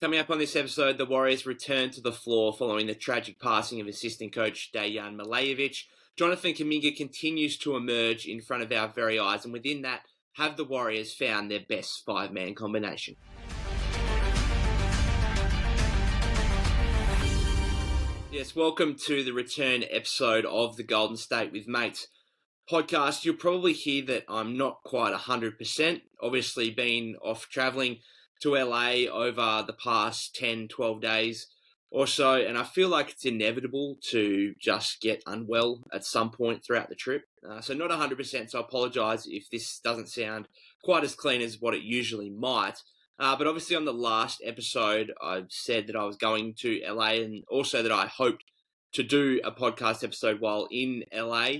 Coming up on this episode, the Warriors return to the floor following the tragic passing of assistant coach Dejan Milojevic. Jonathan Kuminga continues to emerge in front of our very eyes, and within that, have the Warriors found their best five-man combination? Yes, welcome to the return episode of the Golden State with Mates podcast. You'll probably hear that I'm not quite 100%. Obviously, been off traveling to LA over the past 10, 12 days or so, and I feel like it's inevitable to just get unwell at some point throughout the trip. So not 100%, so I apologise if this doesn't sound quite as clean as what it usually might. But obviously on the last episode, I said that I was going to LA and also that I hoped to do a podcast episode while in LA.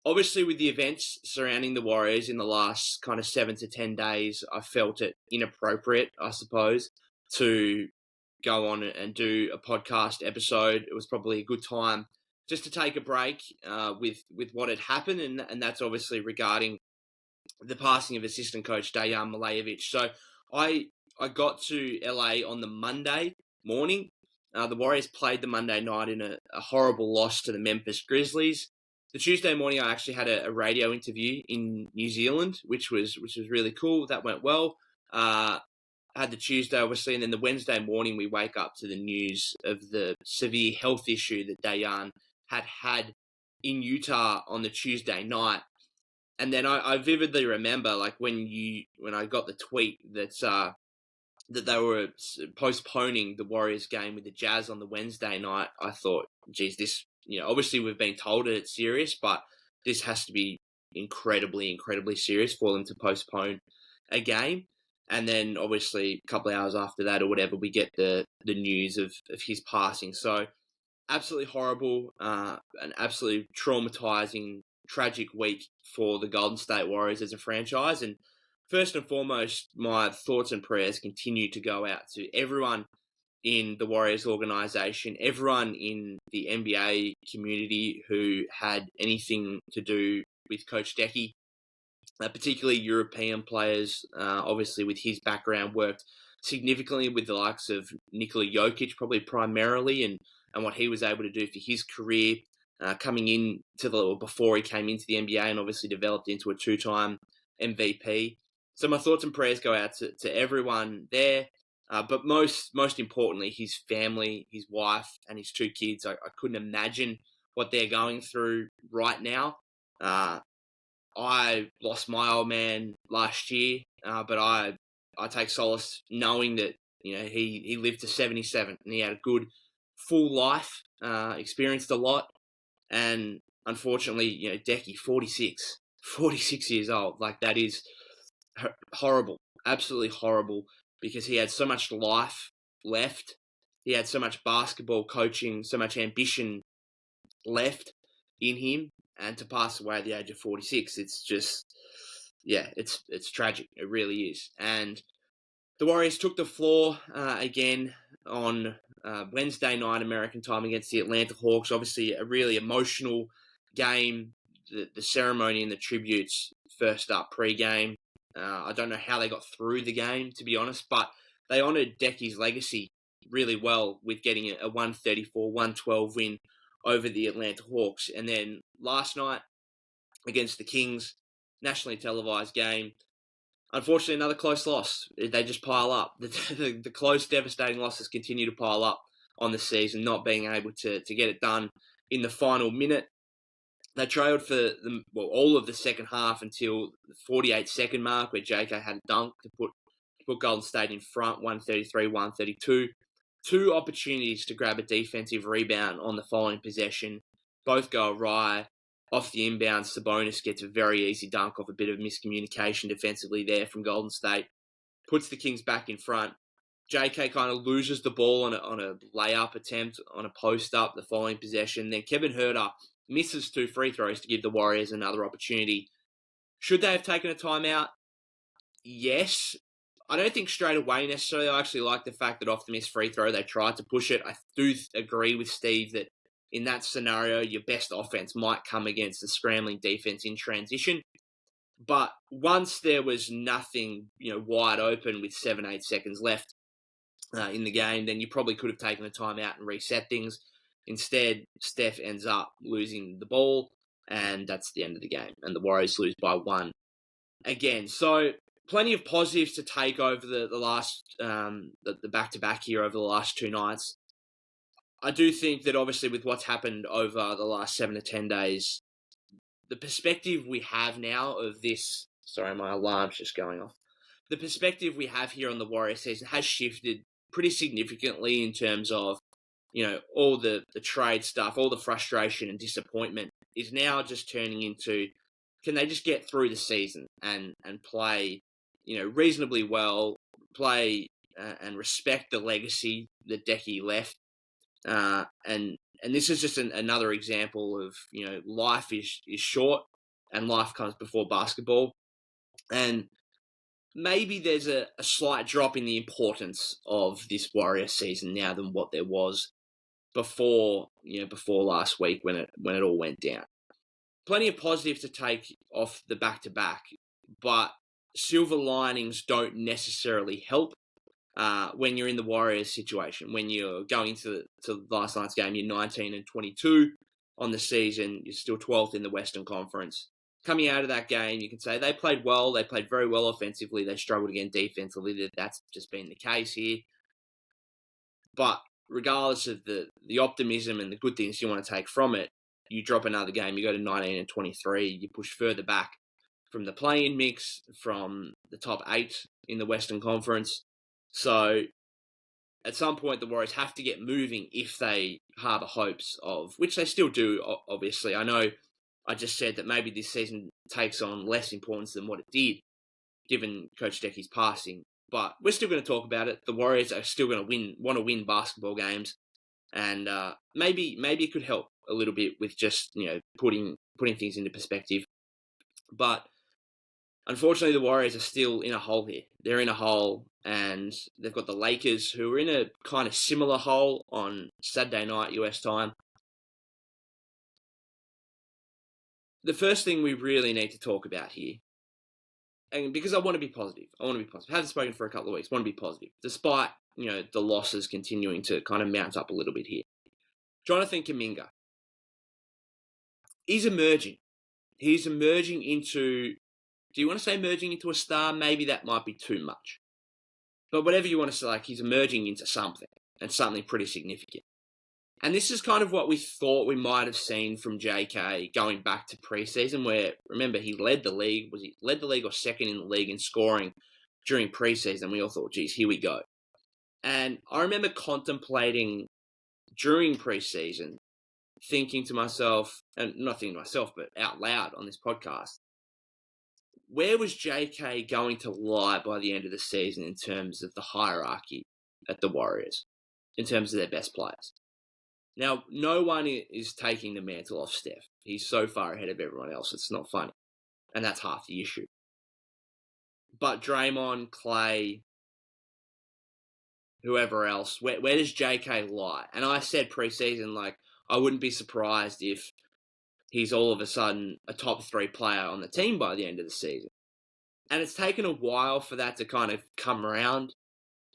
Obviously, with the events surrounding the Warriors in the last kind of 7 to 10 days, I felt it inappropriate, I suppose, to go on and do a podcast episode. It was probably a good time just to take a break with what had happened, and that's obviously regarding the passing of assistant coach Dejan Milojevic. So I got to LA on the Monday morning. The Warriors played the Monday night in a horrible loss to the Memphis Grizzlies. The Tuesday morning, I actually had a radio interview in New Zealand, which was really cool. That went well. Had the Tuesday, obviously, and then the Wednesday morning, we wake up to the news of the severe health issue that Dejan had in Utah on the Tuesday night. And then I vividly remember, like when I got the tweet that they were postponing the Warriors game with the Jazz on the Wednesday night. I thought, geez, this. Obviously we've been told that it's serious, but this has to be incredibly, incredibly serious for them to postpone a game. And then obviously a couple of hours after that or whatever, we get the news of his passing. So absolutely horrible, an absolutely traumatizing, tragic week for the Golden State Warriors as a franchise. And first and foremost, my thoughts and prayers continue to go out to everyone in the Warriors organization, everyone in the NBA community who had anything to do with Coach Deki, particularly European players, obviously with his background, worked significantly with the likes of Nikola Jokic, probably primarily, and what he was able to do for his career coming in before he came into the NBA and obviously developed into a two-time MVP. So my thoughts and prayers go out to everyone there. But most importantly, his family, his wife, and his two kids. I couldn't imagine what they're going through right now. I lost my old man last year, but I take solace knowing that he lived to 77 and he had a good full life, experienced a lot, and unfortunately, Deki, 46 years old, like that is horrible, absolutely horrible. Because he had so much life left. He had so much basketball coaching, so much ambition left in him. And to pass away at the age of 46, it's just, it's tragic. It really is. And the Warriors took the floor again on Wednesday night American time against the Atlanta Hawks. Obviously, a really emotional game. The ceremony and the tributes first up pre-game. I don't know how they got through the game, to be honest, but they honoured Deki's legacy really well with getting a 134-112 win over the Atlanta Hawks. And then last night against the Kings, nationally televised game, unfortunately another close loss. They just pile up. The close, devastating losses continue to pile up on the season, not being able to get it done in the final minute. They trailed for all of the second half until the 48-second mark where JK had a dunk to put Golden State in front, 133-132. Two opportunities to grab a defensive rebound on the following possession. Both go awry. Off the inbound, Sabonis gets a very easy dunk off a bit of miscommunication defensively there from Golden State. Puts the Kings back in front. JK kind of loses the ball on a layup attempt on a post-up the following possession. Then Kevin Huerter misses two free throws to give the Warriors another opportunity. Should they have taken a timeout? Yes. I don't think straight away necessarily. I actually like the fact that off the missed free throw, they tried to push it. I do agree with Steve that in that scenario, your best offense might come against the scrambling defense in transition. But once there was nothing, wide open with 7-8 seconds left, in the game, then you probably could have taken a timeout and reset things. Instead, Steph ends up losing the ball, and that's the end of the game. And the Warriors lose by 1 again. So plenty of positives to take over the last the back-to-back here over the last 2 nights. I do think that obviously with what's happened over the last 7 to 10 days, the perspective we have now of this... Sorry, my alarm's just going off. The perspective we have here on the Warriors season has shifted pretty significantly in terms of, all the trade stuff, all the frustration and disappointment is now just turning into, can they just get through the season and play, reasonably well, play and respect the legacy that Deki left. And this is just another example of, life is short and life comes before basketball. And maybe there's a slight drop in the importance of this Warrior season now than what there was before last week when it all went down. Plenty of positives to take off the back-to-back, but silver linings don't necessarily help when you're in the Warriors situation. When you're going to last night's game, you're 19 and 22 on the season. You're still 12th in the Western Conference. Coming out of that game, you can say they played well. They played very well offensively. They struggled again defensively. That's just been the case here. But regardless of the optimism and the good things you want to take from it, you drop another game. You go to 19 and 23. You push further back from the play-in mix, from the top 8 in the Western Conference. So at some point, the Warriors have to get moving if they harbour hopes of, which they still do, obviously. I know I just said that maybe this season takes on less importance than what it did, given Coach Deki's passing. But we're still going to talk about it. The Warriors are still going to want to win basketball games. And maybe it could help a little bit with just, putting things into perspective. But unfortunately, the Warriors are still in a hole here. They're in a hole, and they've got the Lakers, who are in a kind of similar hole on Saturday night US time. The first thing we really need to talk about here, and because I want to be positive, I haven't spoken for a couple of weeks, want to be positive, despite, the losses continuing to kind of mount up a little bit here. Jonathan Kuminga, he's emerging. He's emerging into... Do you want to say emerging into a star? Maybe that might be too much. But whatever you want to say, he's emerging into something, and something pretty significant. And this is kind of what we thought we might have seen from JK going back to preseason, where, remember, he led the league. Was he led the league or second in the league in scoring during preseason? We all thought, geez, here we go. And I remember contemplating during preseason, thinking to myself, and not thinking to myself, but out loud on this podcast, where was JK going to lie by the end of the season in terms of the hierarchy at the Warriors, in terms of their best players? Now, no one is taking the mantle off Steph. He's so far ahead of everyone else, it's not funny. And that's half the issue. But Draymond, Clay, whoever else, where does JK lie? And I said preseason, I wouldn't be surprised if he's all of a sudden a top 3 player on the team by the end of the season. And it's taken a while for that to kind of come around.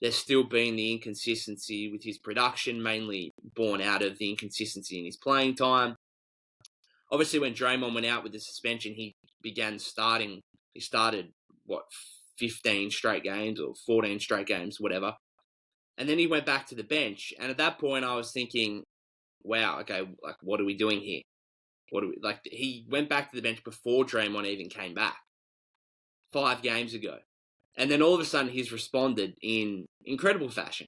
There's still been the inconsistency with his production, mainly born out of the inconsistency in his playing time. Obviously, when Draymond went out with the suspension, he started, 15 straight games or 14 straight games, whatever. And then he went back to the bench. And at that point, I was thinking, wow, okay, what are we doing here? He went back to the bench before Draymond even came back 5 games ago. And then all of a sudden he's responded in incredible fashion.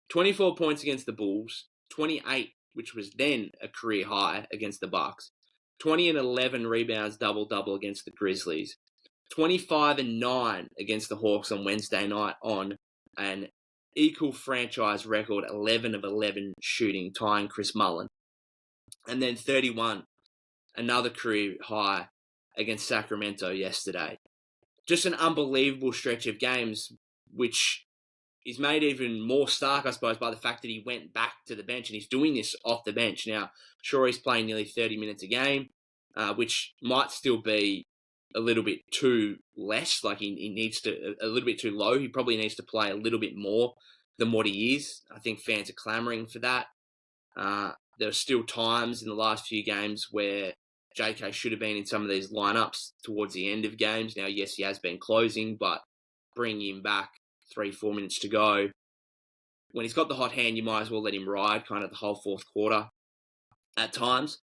24 points against the Bulls, 28, which was then a career high against the Bucks, 20 and 11 rebounds, double-double against the Grizzlies, 25 and 9 against the Hawks on Wednesday night on an equal franchise record, 11 of 11 shooting, tying Chris Mullin. And then 31, another career high against Sacramento yesterday. Just an unbelievable stretch of games, which is made even more stark, I suppose, by the fact that he went back to the bench, and he's doing this off the bench. Now, sure, he's playing nearly 30 minutes a game, which might still be a little bit too less. He needs to, a little bit too low. He probably needs to play a little bit more than what he is. I think fans are clamouring for that. There are still times in the last few games where JK should have been in some of these lineups towards the end of games. Now, yes, he has been closing, but bringing him back 3-4 minutes to go, when he's got the hot hand, you might as well let him ride kind of the whole fourth quarter at times.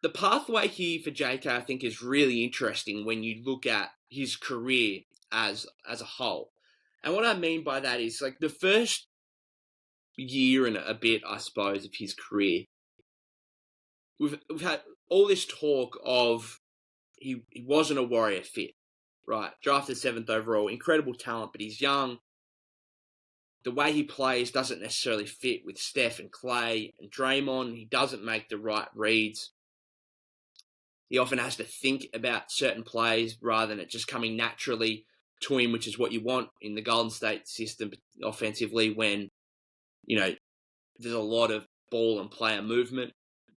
The pathway here for JK, I think, is really interesting when you look at his career as a whole. And what I mean by that is, like, the first year and a bit, I suppose, of his career, we've had all this talk of he wasn't a Warrior fit, right? Drafted 7th overall, incredible talent, but he's young. The way he plays doesn't necessarily fit with Steph and Clay and Draymond. He doesn't make the right reads. He often has to think about certain plays rather than it just coming naturally to him, which is what you want in the Golden State system offensively when, there's a lot of ball and player movement.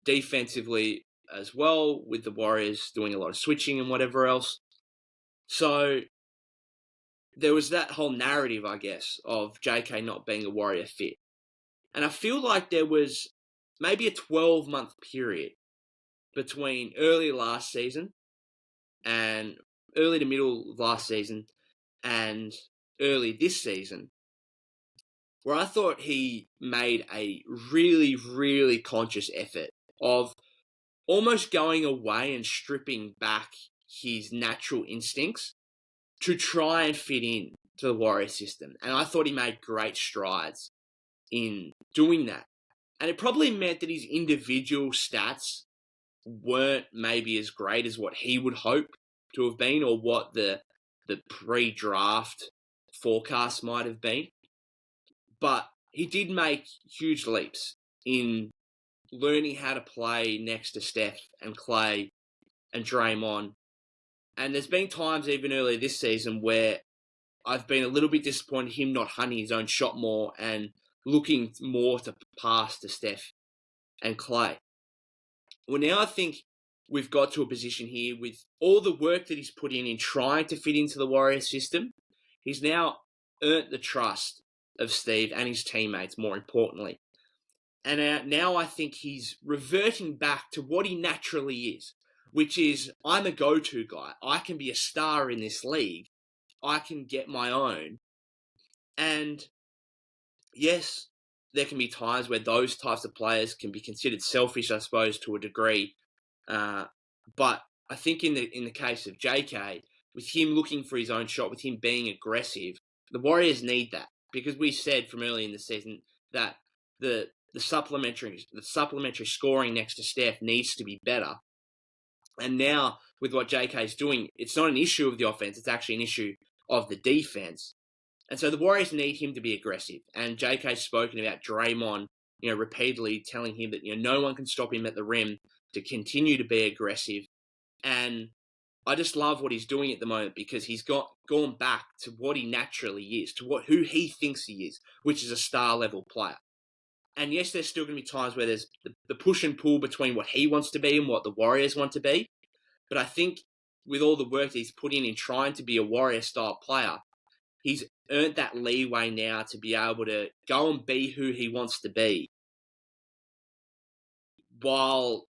Defensively as well, with the Warriors doing a lot of switching and whatever else. So there was that whole narrative, I guess, of JK not being a Warrior fit. And I feel like there was maybe a 12-month period between early last season and early to middle of last season and early this season where I thought he made a really, really conscious effort of almost going away and stripping back his natural instincts to try and fit in to the Warrior system. And I thought he made great strides in doing that. And it probably meant that his individual stats weren't maybe as great as what he would hope to have been or what the pre-draft forecast might have been. But he did make huge leaps in learning how to play next to Steph and Clay and Draymond. And there's been times even earlier this season where I've been a little bit disappointed him not hunting his own shot more and looking more to pass to Steph and Clay. Well, now I think we've got to a position here with all the work that he's put in trying to fit into the Warrior system. He's now earned the trust of Steve and his teammates, more importantly. And now I think he's reverting back to what he naturally is, which is, I'm a go-to guy. I can be a star in this league. I can get my own. And yes, there can be times where those types of players can be considered selfish, I suppose, to a degree. But I think in the case of JK, with him looking for his own shot, with him being aggressive, the Warriors need that. Because we said from early in the season that the supplementary scoring next to Steph needs to be better. And now, with what JK is doing, it's not an issue of the offense, it's actually an issue of the defense. And so the Warriors need him to be aggressive. And JK's spoken about Draymond, repeatedly telling him that, no one can stop him at the rim to continue to be aggressive. And I just love what he's doing at the moment because he's gone back to what he naturally is, to who he thinks he is, which is a star-level player. And yes, there's still going to be times where there's the push and pull between what he wants to be and what the Warriors want to be. But I think with all the work that he's put in trying to be a Warrior-style player, he's earned that leeway now to be able to go and be who he wants to be while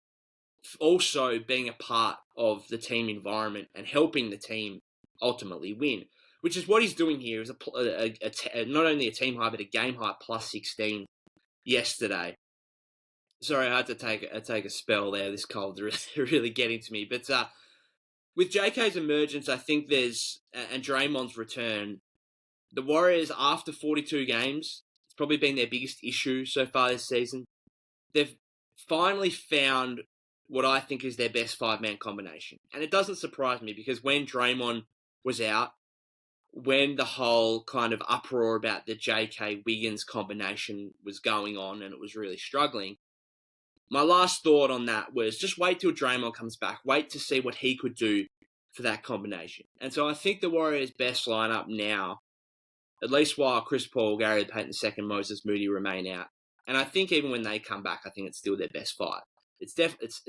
also being a part of the team environment and helping the team ultimately win, which is what he's doing here. Is not only a team high, but a game high plus 16 yesterday. Sorry, I had to take a spell there. This cold really getting to me. But with JK's emergence, I think and Draymond's return, the Warriors, after 42 games, it's probably been their biggest issue so far this season. They've finally found what I think is their best five-man combination. And it doesn't surprise me because when Draymond was out, when the whole kind of uproar about the JK Wiggins combination was going on and it was really struggling, my last thought on that was just wait till Draymond comes back. Wait to see what he could do for that combination. And so I think the Warriors' best lineup now, at least while Chris Paul, Gary Payton II, Moses Moody remain out, and I think even when they come back, I think it's still their best five. It's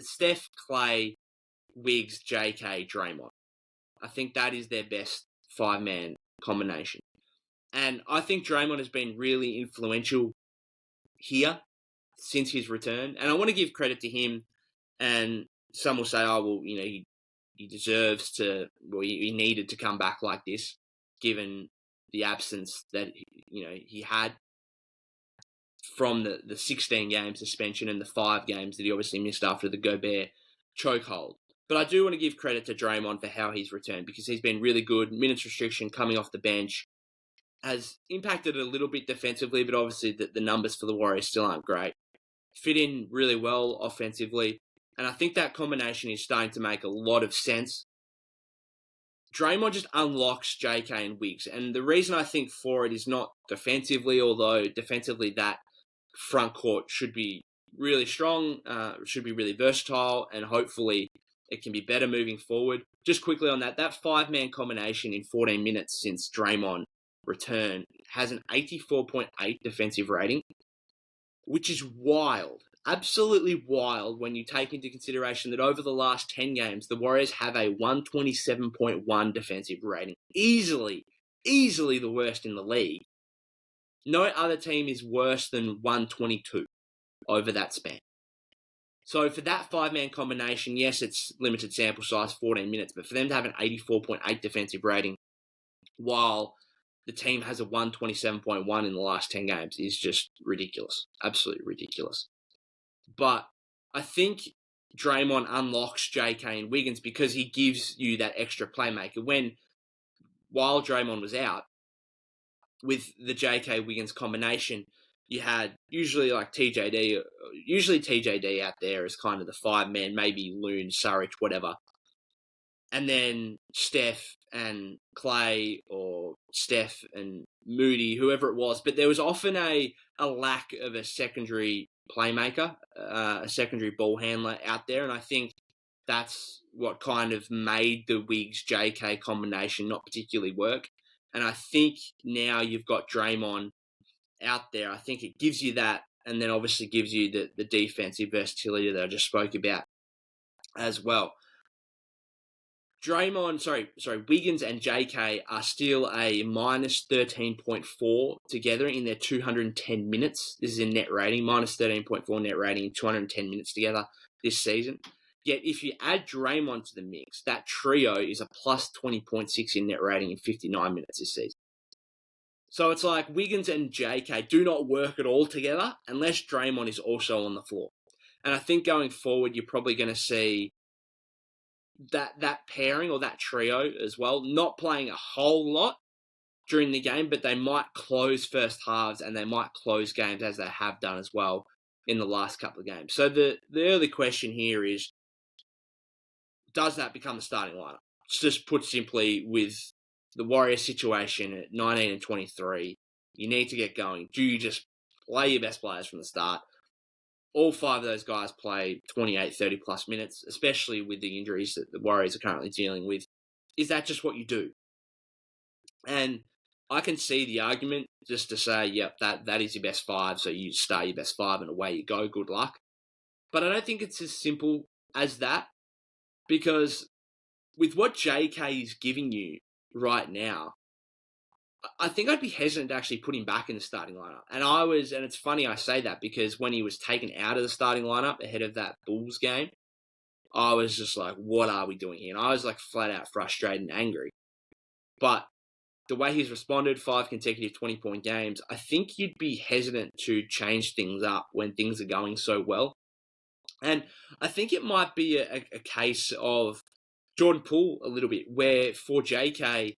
Steph, Clay, Wiggs, JK, Draymond. I think that is their best five-man combination. And I think Draymond has been really influential here since his return. And I want to give credit to him. And some will say, oh, well, he deserves to, well, he needed to come back like this, given the absence that, he had from the 16 game suspension and the 5 games that he obviously missed after the Gobert chokehold. But I do want to give credit to Draymond for how he's returned, because he's been really good. Minutes restriction coming off the bench has impacted a little bit defensively, but obviously the numbers for the Warriors still aren't great. Fit in really well offensively, and I think that combination is starting to make a lot of sense. Draymond just unlocks JK and Wiggs, and the reason I think for it is not defensively, although defensively that front court should be really strong, should be really versatile, and hopefully it can be better moving forward. Just quickly on that 5-man combination in 14 minutes since Draymond return has an 84.8 defensive rating, which is wild, absolutely wild when you take into consideration that over the last 10 games, the Warriors have a 127.1 defensive rating. Easily the worst in the league. No other team is worse than 122 over that span. So for that 5-man combination, yes, it's limited sample size, 14 minutes, but for them to have an 84.8 defensive rating while the team has a 127.1 in the last 10 games is just ridiculous. Absolutely ridiculous. But I think Draymond unlocks JK and Wiggins because he gives you that extra playmaker. While Draymond was out, with the JK Wiggins combination, you had usually TJD out there as kind of the 5-man, maybe Loon, Saric, whatever. And then Steph and Clay, or Steph and Moody, whoever it was. But there was often a lack of a secondary playmaker, a secondary ball handler out there. And I think that's what kind of made the Wiggs-JK combination not particularly work. And I think now you've got Draymond out there. I think it gives you that, and then obviously gives you the defensive versatility that I just spoke about as well. Wiggins and JK are still a minus 13.4 together in their 210 minutes. This is in net rating, minus 13.4 net rating in 210 minutes together this season. Yet if you add Draymond to the mix, that trio is a plus 20.6 in net rating in 59 minutes this season. So it's like Wiggins and JK do not work at all together unless Draymond is also on the floor. And I think going forward, you're probably going to see that pairing or that trio as well, not playing a whole lot during the game, but they might close first halves and they might close games as they have done as well in the last couple of games. So the early question here is, does that become the starting lineup? Just put simply, with the Warriors situation at 19 and 23, you need to get going. Do you just play your best players from the start? All 5 of those guys play 28, 30 plus minutes, especially with the injuries that the Warriors are currently dealing with. Is that just what you do? And I can see the argument just to say, yep, that is your best 5, so you start your best 5 and away you go, good luck. But I don't think it's as simple as that, because with what JK is giving you right now, I think I'd be hesitant to actually put him back in the starting lineup. And it's funny I say that, because when he was taken out of the starting lineup ahead of that Bulls game, I was just like, what are we doing here? And I was flat out frustrated and angry. But the way he's responded, 5 consecutive 20-point games, I think you'd be hesitant to change things up when things are going so well. And I think it might be a case of Jordan Poole a little bit, where for JK,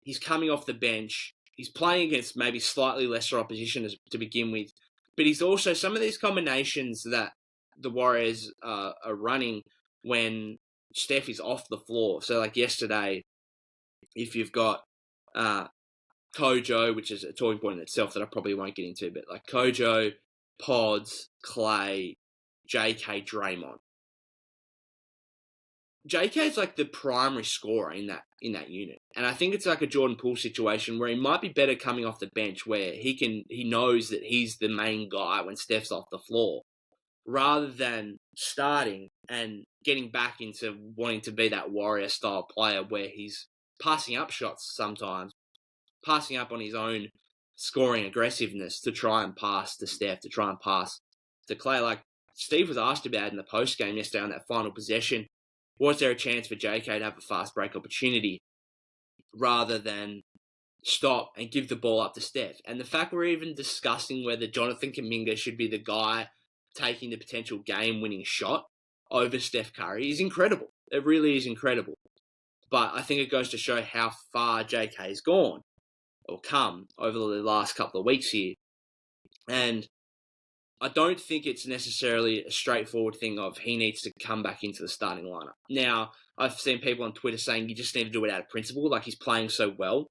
he's coming off the bench. He's playing against maybe slightly lesser opposition to begin with. But he's also, some of these combinations that the Warriors are running when Steph is off the floor. So yesterday, if you've got Kojo, which is a talking point in itself that I probably won't get into, but Kojo, Pods, Clay, JK, Draymond. JK is the primary scorer in that unit. And I think it's a Jordan Poole situation where he might be better coming off the bench, where he knows that he's the main guy when Steph's off the floor, rather than starting and getting back into wanting to be that Warrior style player where he's passing up shots sometimes passing up on his own scoring aggressiveness to try and pass to Steph, to try and pass to Clay. Like Steve was asked about in the post game yesterday on that final possession, was there a chance for JK to have a fast break opportunity rather than stop and give the ball up to Steph? And the fact we're even discussing whether Jonathan Kuminga should be the guy taking the potential game-winning shot over Steph Curry is incredible. It really is incredible. But I think it goes to show how far JK has gone or come over the last couple of weeks here. And I don't think it's necessarily a straightforward thing of he needs to come back into the starting lineup. Now, I've seen people on Twitter saying you just need to do it out of principle, like he's playing so well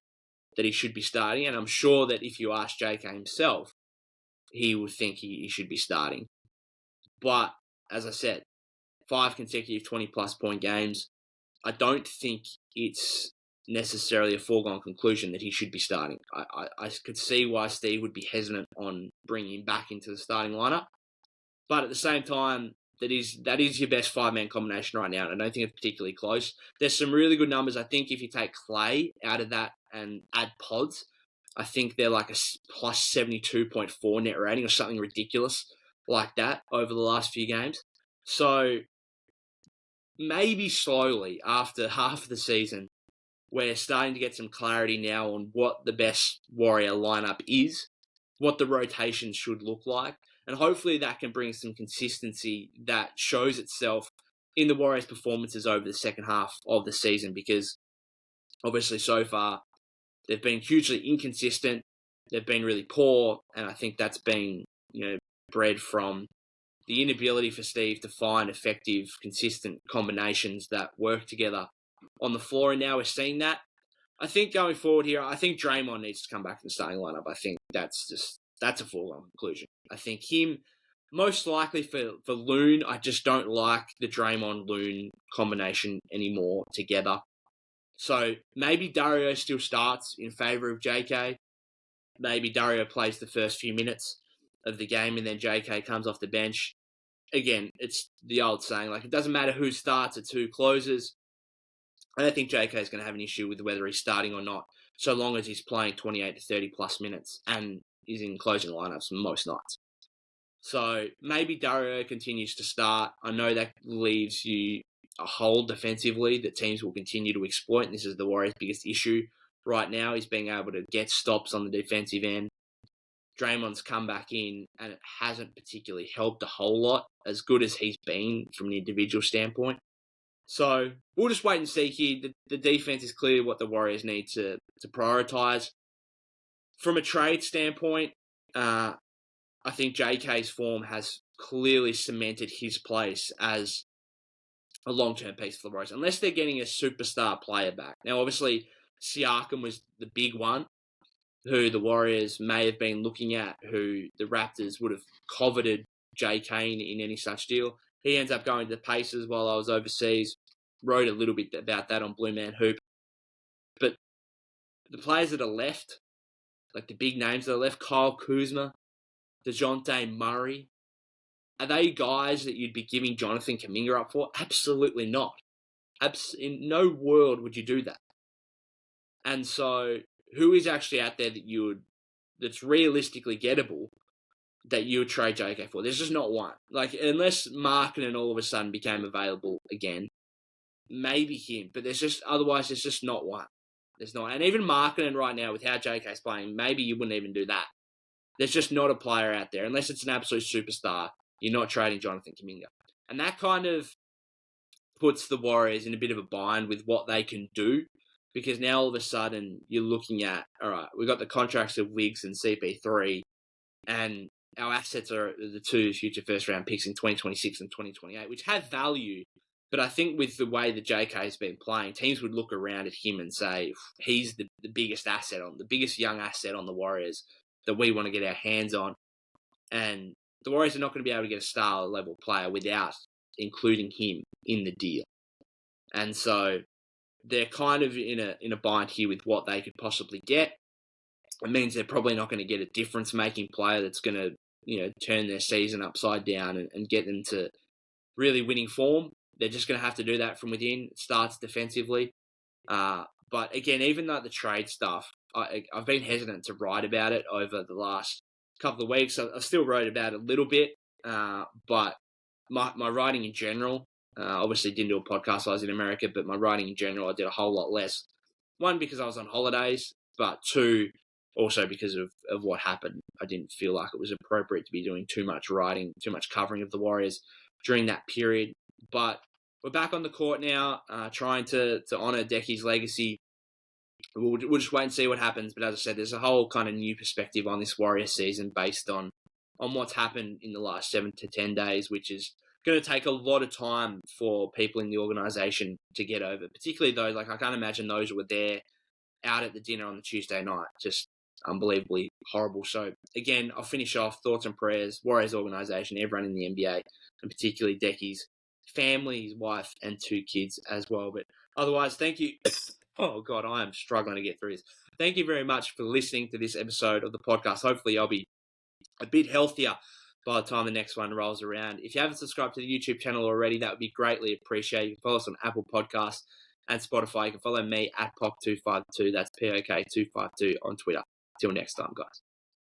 that he should be starting. And I'm sure that if you ask JK himself, he would think he should be starting. But, as I said, 5 consecutive 20-plus point games, I don't think it's necessarily a foregone conclusion that he should be starting. I could see why Steve would be hesitant on bringing him back into the starting lineup. But at the same time, that is your best 5-man combination right now, and I don't think it's particularly close. There's some really good numbers. I think if you take Clay out of that and add Pods, I think they're like a plus 72.4 net rating or something ridiculous like that over the last few games. So maybe slowly after half of the season, we're starting to get some clarity now on what the best Warrior lineup is, what the rotation should look like, and hopefully that can bring some consistency that shows itself in the Warriors' performances over the second half of the season, because obviously so far they've been hugely inconsistent, they've been really poor, and I think that's been, bred from the inability for Steve to find effective, consistent combinations that work together on the floor, and now we're seeing that. I think going forward here, I think Draymond needs to come back in the starting lineup. I think that's a foregone conclusion. I think him, most likely for Loon, I just don't like the Draymond-Loon combination anymore together. So maybe Dario still starts in favour of JK. Maybe Dario plays the first few minutes of the game and then JK comes off the bench. Again, it's the old saying, like, it doesn't matter who starts, it's who closes. I don't think JK is going to have an issue with whether he's starting or not, so long as he's playing 28 to 30 plus minutes and is in closing lineups most nights. So maybe Dario continues to start. I know that leaves you a hole defensively that teams will continue to exploit, and this is the Warriors' biggest issue right now, is being able to get stops on the defensive end. Draymond's come back in, and it hasn't particularly helped a whole lot, as good as he's been from an individual standpoint. So we'll just wait and see here. The defense is clearly what the Warriors need to prioritise. From a trade standpoint, I think JK's form has clearly cemented his place as a long-term piece for the Warriors, unless they're getting a superstar player back. Now, obviously, Siakam was the big one, who the Warriors may have been looking at, who the Raptors would have coveted JK in any such deal. He ends up going to the Pacers while I was overseas. Wrote a little bit about that on Blue Man Hoop. But the players that are left, like the big names that are left, Kyle Kuzma, DeJounte Murray, are they guys that you'd be giving Jonathan Kuminga up for? Absolutely not. In no world would you do that. And so, who is actually out there that's realistically gettable that you would trade JK for? There's just not one. Like, unless Markkanen all of a sudden became available again, maybe him. But there's just not one. There's not. And even Markkanen right now, with how JK's playing, maybe you wouldn't even do that. There's just not a player out there. Unless it's an absolute superstar, you're not trading Jonathan Kuminga. And that kind of puts the Warriors in a bit of a bind with what they can do. Because now all of a sudden you're looking at, all right, we've got the contracts of Wiggs and CP3, and our assets are the 2 future first-round picks in 2026 and 2028, which have value. But I think with the way that JK has been playing, teams would look around at him and say, he's the biggest the biggest young asset on the Warriors that we want to get our hands on. And the Warriors are not going to be able to get a star-level player without including him in the deal. And so they're kind of in a bind here with what they could possibly get. It means they're probably not going to get a difference-making player that's going to, turn their season upside down and get them to really winning form. They're just going to have to do that from within. It starts defensively. But again, even though the trade stuff, I've been hesitant to write about it over the last couple of weeks. I've still wrote about it a little bit, but my writing in general, obviously didn't do a podcast while I was in America, but my writing in general, I did a whole lot less. One, because I was on holidays, but two, also because of what happened. I didn't feel like it was appropriate to be doing too much writing, too much covering of the Warriors during that period. But we're back on the court now, trying to honour Deki's legacy. We'll just wait and see what happens. But as I said, there's a whole kind of new perspective on this Warriors season based on what's happened in the last 7 to 10 days, which is going to take a lot of time for people in the organisation to get over, particularly those, like I can't imagine those who were there out at the dinner on the Tuesday night. Just unbelievably horrible. So again, I'll finish off thoughts and prayers, Warriors organisation, everyone in the NBA, and particularly Deki's family, his wife, and 2 kids as well. But otherwise, thank you. Oh God, I am struggling to get through this. Thank you very much for listening to this episode of the podcast. Hopefully I'll be a bit healthier by the time the next one rolls around. If you haven't subscribed to the YouTube channel already, that would be greatly appreciated. You can follow us on Apple Podcasts and Spotify. You can follow me at POK252. That's POK252 on Twitter. Till next time, guys.